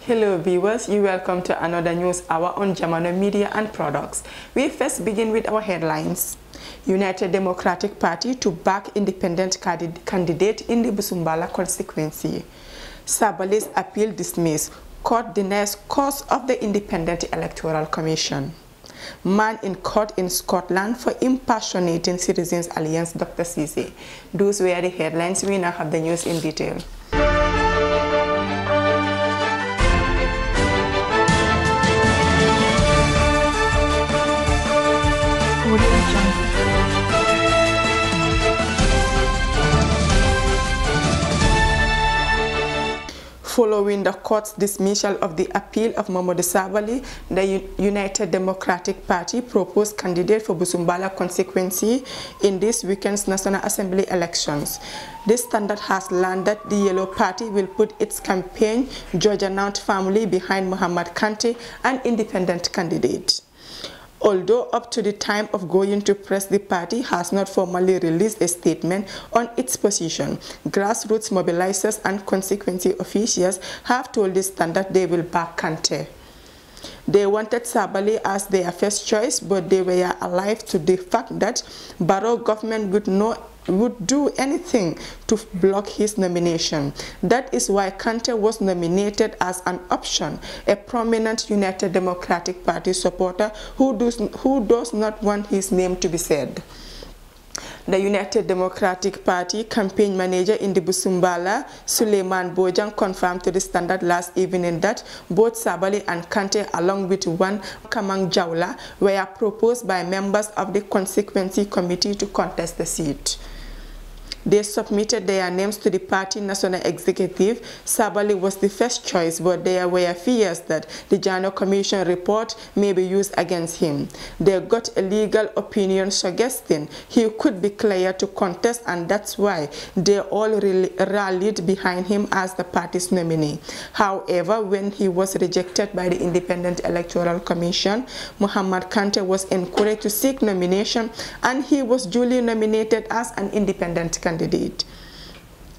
Hello viewers, you welcome to another news hour on Jamano Media and Products. We first begin with our headlines. United Democratic Party to back independent candidate in the Busumbala constituency. Sabali's appeal dismissed. Court denies cause of the Independent Electoral Commission. Man in court in Scotland for impersonating Citizens Alliance Dr. Cisse. Those were the headlines. We now have the news in detail. Following the court's dismissal of the appeal of Momodu Sabali, the United Democratic Party proposed candidate for Busumbala constituency in this weekend's National Assembly elections. This standard has learned that the Yellow Party will put its campaign Georgia Nant family behind Muhammad Kante, an independent candidate. Although up to the time of going to press, the party has not formally released a statement on its position, grassroots mobilizers and constituency officials have told the Standard they will back Kante. They wanted Sabali as their first choice, but they were alive to the fact that Barrow government would do anything to block his nomination. That is why Kante was nominated as an option, a prominent United Democratic Party supporter who does not want his name to be said. The United Democratic Party campaign manager in the Busumbala, Suleiman Bojang, confirmed to the Standard last evening that both Sabali and Kante, along with one Kamang Jaula, were proposed by members of the constituency committee to contest the seat. They submitted their names to the party national executive. Sabali was the first choice, but there were fears that the Jano Commission report may be used against him. They got a legal opinion suggesting he could be cleared to contest, and that's why they all rallied behind him as the party's nominee. However, when he was rejected by the Independent Electoral Commission, Muhammad Kante was encouraged to seek nomination, and he was duly nominated as an independent candidate.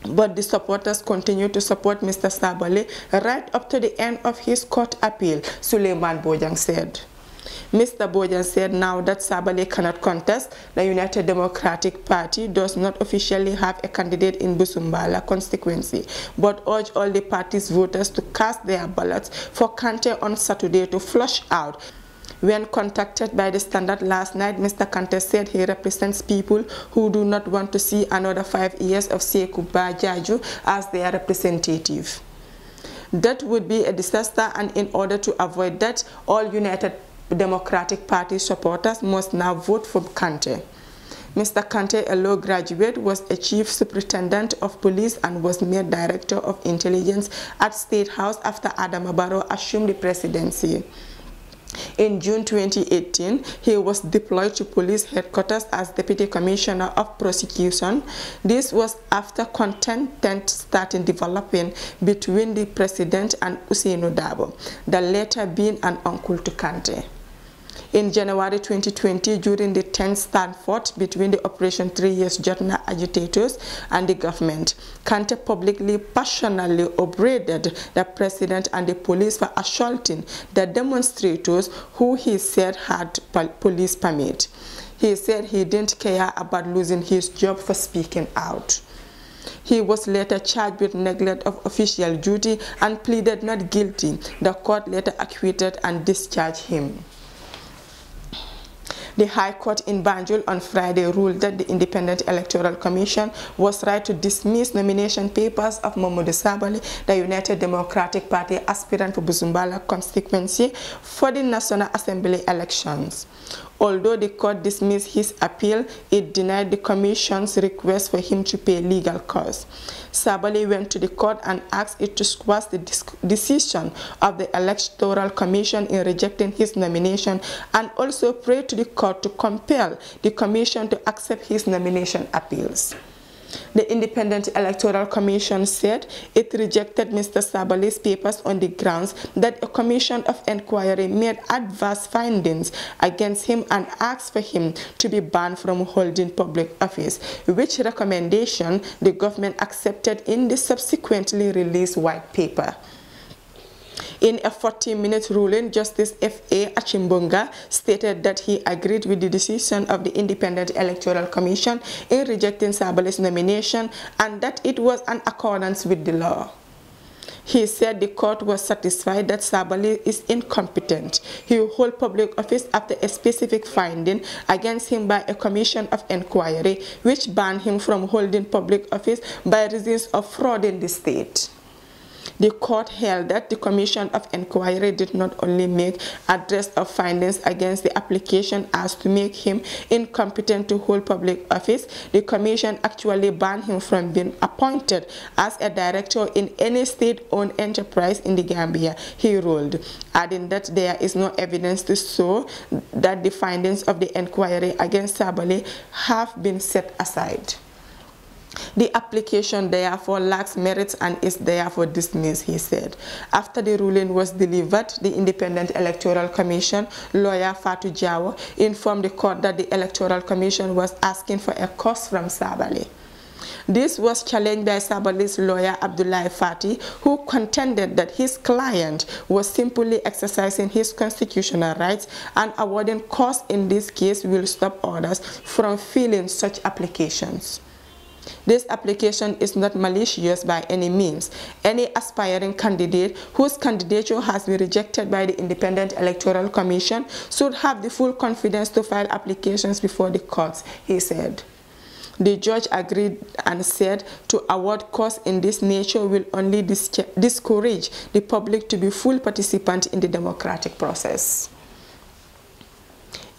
But the supporters continue to support Mr. Sabali right up to the end of his court appeal, Suleiman Bojang said. Mr. Bojang said now that Sabali cannot contest, the United Democratic Party does not officially have a candidate in Busumbala constituency, but urge all the party's voters to cast their ballots for Kante on Saturday to flush out. When contacted by the Standard last night, Mr. Kante said he represents people who do not want to see another 5 years of Sekou Bajaju as their representative. That would be a disaster, and in order to avoid that, all United Democratic Party supporters must now vote for Kante. Mr. Kante, a law graduate, was a chief superintendent of police and was made director of intelligence at State House after Adama Barrow assumed the presidency. In June 2018, he was deployed to police headquarters as Deputy Commissioner of Prosecution. This was after content started developing between the president and Usainu Dabo, the latter being an uncle to Kante. In January 2020, during the tense standoff between the Operation 3 Years Jotna agitators and the government, Kante publicly passionately upbraided the president and the police for assaulting the demonstrators who he said had police permit. He said he didn't care about losing his job for speaking out. He was later charged with neglect of official duty and pleaded not guilty. The court later acquitted and discharged him. The High Court in Banjul on Friday ruled that the Independent Electoral Commission was right to dismiss nomination papers of Momodu Sabali, the United Democratic Party aspirant for Busumbala constituency, for the National Assembly elections. Although the court dismissed his appeal, it denied the commission's request for him to pay legal costs. Sabali went to the court and asked it to squash the decision of the Electoral Commission in rejecting his nomination, and also prayed to the court to compel the commission to accept his nomination appeals. The Independent Electoral Commission said it rejected Mr. Sabali's papers on the grounds that a commission of inquiry made adverse findings against him and asked for him to be banned from holding public office, which recommendation the government accepted in the subsequently released white paper. In a 40-minute ruling, Justice F.A. Achimbonga stated that he agreed with the decision of the Independent Electoral Commission in rejecting Sabali's nomination and that it was in accordance with the law. He said the court was satisfied that Sabali is incompetent. He will hold public office after a specific finding against him by a commission of inquiry, which banned him from holding public office by reasons of fraud in the state. The court held that the Commission of Inquiry did not only make address of findings against the application as to make him incompetent to hold public office, the Commission actually banned him from being appointed as a director in any state-owned enterprise in the Gambia, he ruled, adding that there is no evidence to show that the findings of the inquiry against Sabali have been set aside. The application therefore lacks merit and is therefore dismissed, he said. After the ruling was delivered, the Independent Electoral Commission lawyer Fatou Jawo informed the court that the Electoral Commission was asking for a cost from Sabali. This was challenged by Sabali's lawyer Abdullahi Fati, who contended that his client was simply exercising his constitutional rights and awarding costs in this case will stop others from filing such applications. This application is not malicious by any means. Any aspiring candidate whose candidature has been rejected by the Independent Electoral Commission should have the full confidence to file applications before the courts, he said. The judge agreed and said to award costs in this nature will only discourage the public to be full participant in the democratic process.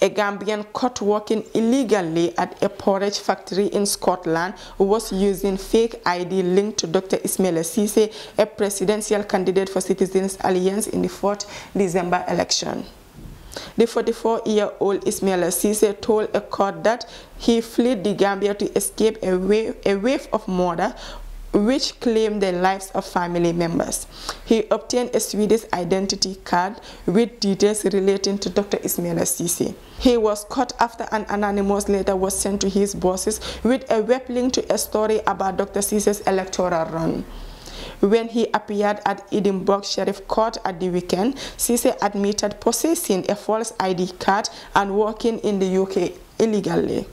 A Gambian caught working illegally at a porridge factory in Scotland was using fake ID linked to Dr. Ismaila Ceesay, a presidential candidate for Citizens Alliance in the 4th December election. The 44-year-old Ismaila Ceesay told a court that he fled the Gambia to escape a wave of murder which claimed the lives of family members. He obtained a Swedish identity card with details relating to Dr. Ismaila Ceesay. He was caught after an anonymous letter was sent to his bosses with a web link to a story about Dr. Ceesay's electoral run. When he appeared at Edinburgh Sheriff Court at the weekend, Ceesay admitted possessing a false ID card and working in the UK illegally.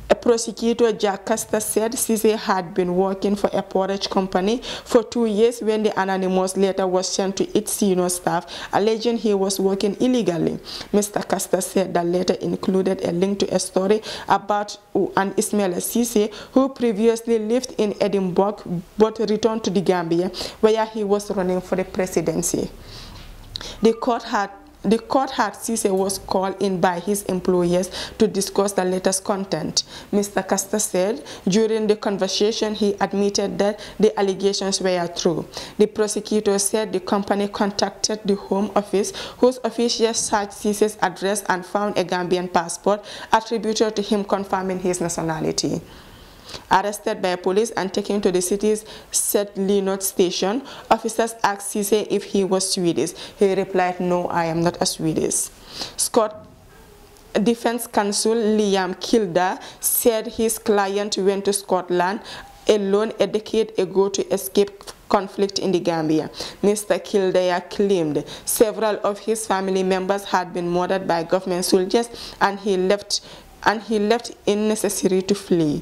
A prosecutor, Jack Custer, said Ceesay had been working for a porridge company for 2 years when the anonymous letter was sent to its senior staff, alleging he was working illegally. Mr. Custer said the letter included a link to a story about an Ismaila Ceesay who previously lived in Edinburgh but returned to the Gambia, where he was running for the presidency. The court had Ceesay was called in by his employers to discuss the letter's content. Mr. Custer said during the conversation he admitted that the allegations were true. The prosecutor said the company contacted the Home Office, whose officials searched Ceesay's address and found a Gambian passport attributed to him confirming his nationality. Arrested by police and taken to the city's St. Leonard station, officers asked Ceesay if he was Swedish. He replied, "No, I am not a Swedish." Scott Defense Counsel Liam Kildare said his client went to Scotland alone a decade ago to escape conflict in the Gambia. Mr. Kildare claimed several of his family members had been murdered by government soldiers and he left unnecessary to flee.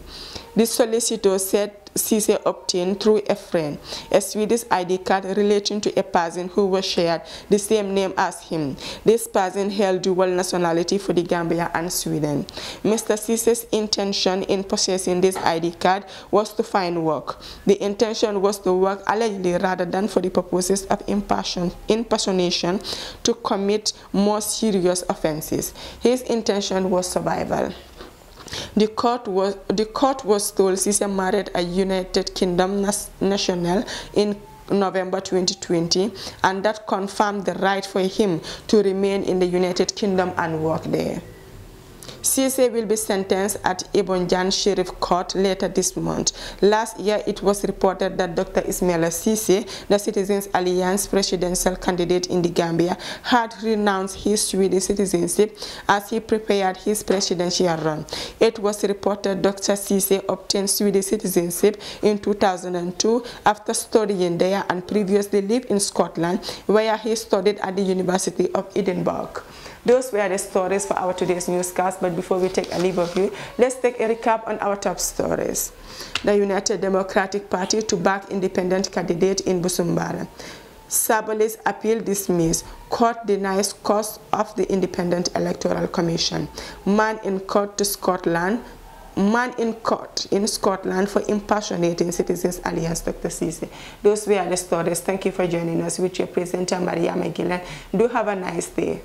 The solicitor said Ceesay obtained through a friend a Swedish ID card relating to a person who was shared the same name as him. This person held dual nationality for the Gambia and Sweden. Mr. Ceesay's intention in possessing this ID card was to find work. The intention was to work allegedly rather than for the purposes of impersonation to commit more serious offenses. His intention was survival. The court was told Ceesay married a United Kingdom national in November 2020, and that confirmed the right for him to remain in the United Kingdom and work there. Cisse will be sentenced at Ebonjan Sheriff Court later this month. Last year, it was reported that Dr. Ismaila Cisse, the Citizens Alliance presidential candidate in the Gambia, had renounced his Swedish citizenship as he prepared his presidential run. It was reported Dr. Cisse obtained Swedish citizenship in 2002 after studying there and previously lived in Scotland, where he studied at the University of Edinburgh. Those were the stories for our today's newscast, but before we take a leave of you, let's take a recap on our top stories. The United Democratic Party to back independent candidate in Busumbala. Sabali's appeal dismissed. Court denies cost of the Independent Electoral Commission. Man in court in Scotland for impersonating Citizens Alliance, Dr. Cisse. Those were the stories. Thank you for joining us with your presenter, Maria McGillan. Do have a nice day.